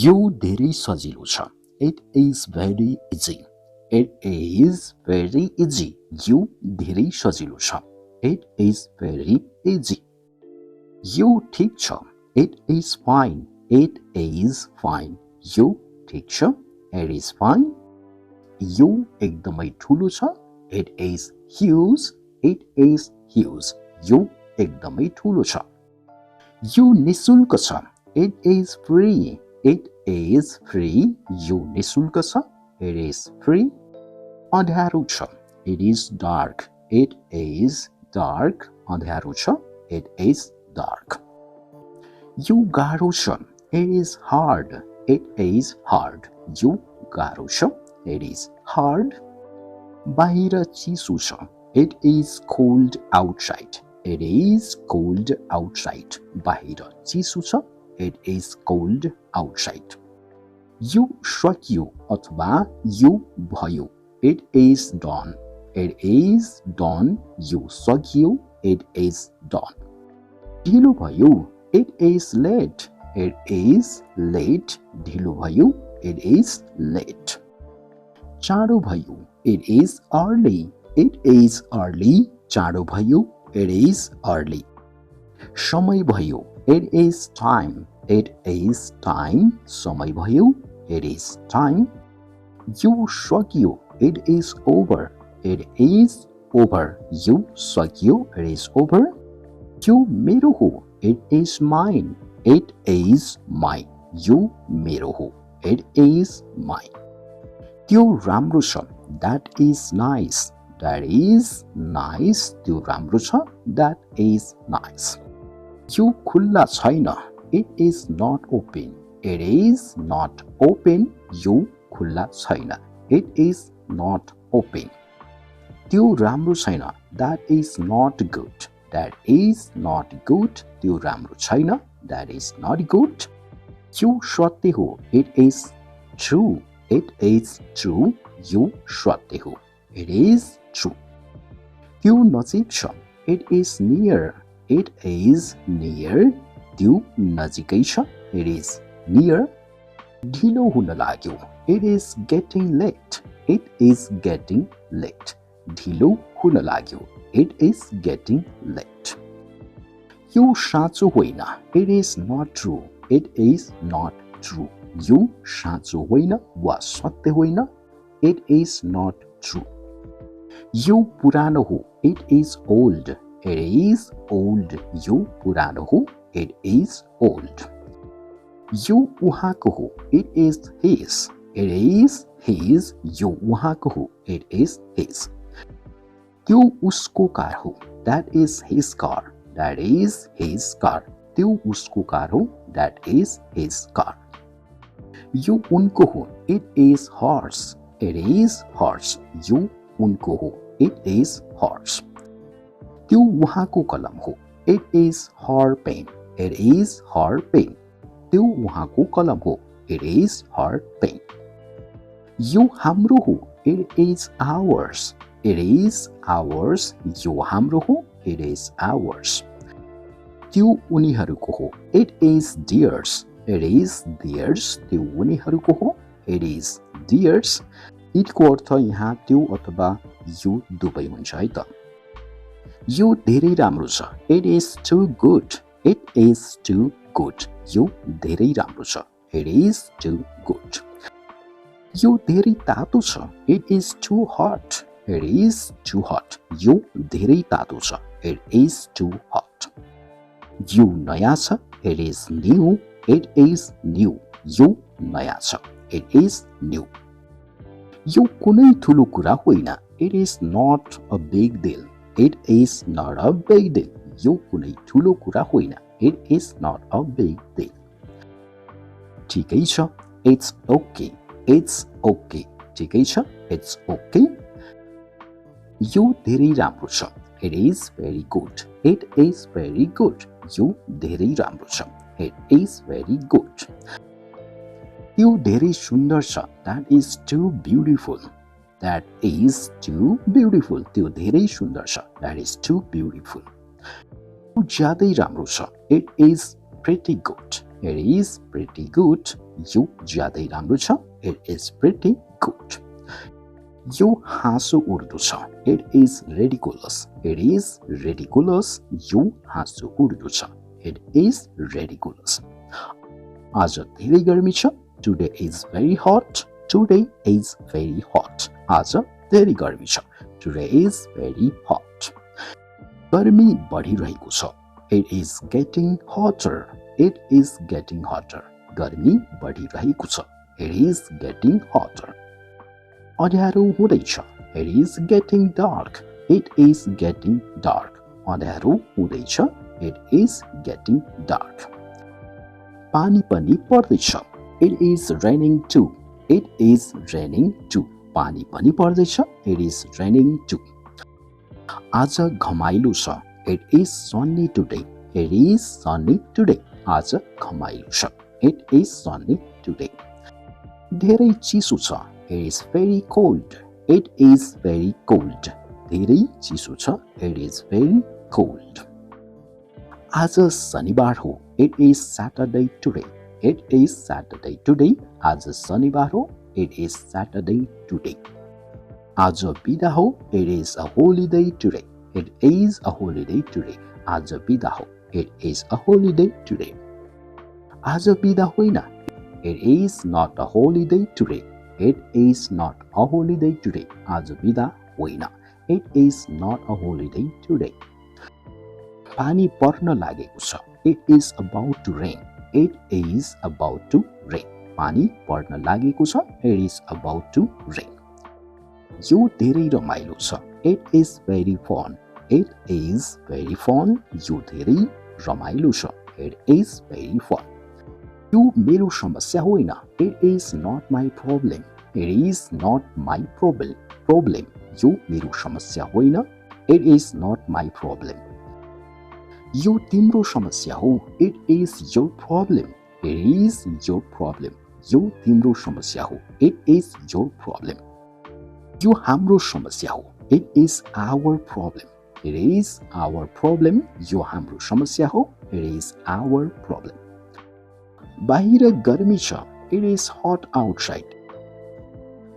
यो धेरै सजिलो छ. It is very easy. It is very easy. यो धेरै सजिलो छ. It is very easy. यो ठिक छ. It is fine. It is fine. यो ठिक छ. It is fine. यो एकदमै ठुलो छ. It is huge. It is huge. यो एकदमै ठुलो छ. यो निशुल्क छ. It is free. It is free. यो निशुल्क छ. It is free. अँध्यारो छ. It is dark. It is dark. अँध्यारो छ. It is dark. यो गाह्रो छ. It is hard. It is hard. यो गाह्रो छ. It is hard. बाहिर चिसो छ. It is cold outside. It is cold outside. बाहिर चिसो छ. It is cold outside. यो सकियो अथवा यो भयो. It is done. It is done. यो सकियो. It is done. ढिलो भयो. It is late. It is late. ढिलो भयो. It is late. चाँडो भयो. It is early. It is early. चाँडो भयो. It is early. समय भयो. It is time. It is time. समय भयो. It is time. यो सकियो. It is over. It is over. यो सकियो. It is over. यो मेरो हो. It is mine. It is mine. यो मेरो हो. It is mine. त्यो राम्रो छ. That is nice. That is nice. त्यो राम्रो छ. That is nice. यो खुल्ला छैन. It is not open. It is not open. यो खुल्ला छैन. It is not open. त्यो राम्रो छैन. That is not good. That is not good. त्यो राम्रो छैन. That is not good. यो सत्य हो. It is true. It is true. यो सत्य हो. It is true. त्यो नजिक छ. It is near. It is near. त्यो नजिकै छ. It is near. ढिलो हुन लाग्यो. It is getting late. It is getting late. ढिलो हुन लाग्यो. It is getting late. यो साँचो होइन. It is not true. It is not true. यो साँचो होइन वा सत्य होइन. It is not true. यो पुरानो हो. It is old. It is old. यो पुरानो हो. It is old. यो उहाँको हो. It is his. It is his. यो उहाँको हो. It is his. त्यो उसको कार हो. That is his car. That is his car. त्यो उसको कार हो. That is his car. यो उनको हो. It is hers. It is hers. यो उनको हो. It is hers. त्यो उहाँको कलम हो. It is her pen. It is her pen. त्यो उहाँको कलम हो. It is her pen. यो हाम्रो हो. It is ours. It is ours. यो हाम्रो हो. It is ours. त्यो उनीहरूको हो. It is theirs. It is theirs. त्यो उनीहरूको हो. It is theirs. इटको अर्थ यहाँ त्यो अथवा यो दुवै हुन्छ है त. यो धेरै राम्रो छ. It is too good. It is too good. यो धेरै राम्रो छ. It is too good. यो धेरै तातो छ. It is too hot. It is too hot. यो धेरै तातो छ. It is too hot. यो नयाँ छ. It is new. It is new. यो नयाँ छ. It is new. यो कुनै ठुलो कुरा होइन. It is not a big deal. It is not a big deal. यो कुनै ठुलो कुरा होइन. It is not a big deal. ठिकै छ. It's okay. It's okay. ठिकै छ. It's okay. यो धेरै राम्रो छ. It is very good. It is very good. यो धेरै राम्रो छ. It is very good. त्यो धेरै सुन्दर छ. That is too beautiful. That is too beautiful. त्यो धेरै सुन्दर छ. That is too beautiful. त्यो ज्यादै राम्रो छ. It is pretty good. It is pretty good. यो ज्यादै राम्रो छ. It is pretty good. यो हाँसो उर्दू छ. It is ridiculous. It is ridiculous. यो हाँसो उर्दू छ. It is ridiculous. आज धेरै गर्मी छ. Today is very hot. Today is very hot. आज धेरै गर्मी छ. Today is very hot. गर्मी बढिरहेको छ. It is getting hotter. It is getting hotter. गर्मी बढिरहेको छ. It is getting hotter. अँध्यारो हुँदैछ. It is getting dark. It is getting dark. अँध्यारो हुँदैछ. It is getting dark. पानी पनि पर्दैछ. It is raining too. It is raining too. पानी पनि पर्दैछ. It is raining too. आज घमाइलो छ. It is sunny today. It is sunny today. आज घमाइलो छ. It is sunny today. धेरै चिसो छ. It is very cold. It is very cold. धेरै चिसो छ. It is very cold. आज शनिबार हो. It is Saturday today. It is Saturday today. आज शनिबार हो. It is Saturday today. आज बिदा हो. It is a holiday today. It is a holiday today. आज बिदा हो. It is a holiday today. आज बिदा होइन. It is not a holiday today. It is not a holiday today. आज बिदा होइन. It is not a holiday today. पानी पर्न लागेको छ. It is about to rain. It is about to rain. पानी पर्न लागेको छ. It is about to rain. यो धेरै रमाइलो छ. It is very fun. It is very fun. यो धेरै रमाइलो छ. It is very fun. यो मेरो समस्या होइन. It is not my problem. It is not my problem. यो मेरो समस्या होइन. It is not my problem. यो तिम्रो समस्या हो. It is your problem. It is your problem. यो तिम्रो समस्या हो. It is your problem. यो हाम्रो समस्या हो. It is our problem. It is our problem. यो हाम्रो समस्या हो. It is our problem. बाहिर गर्मी छ. It is hot outside.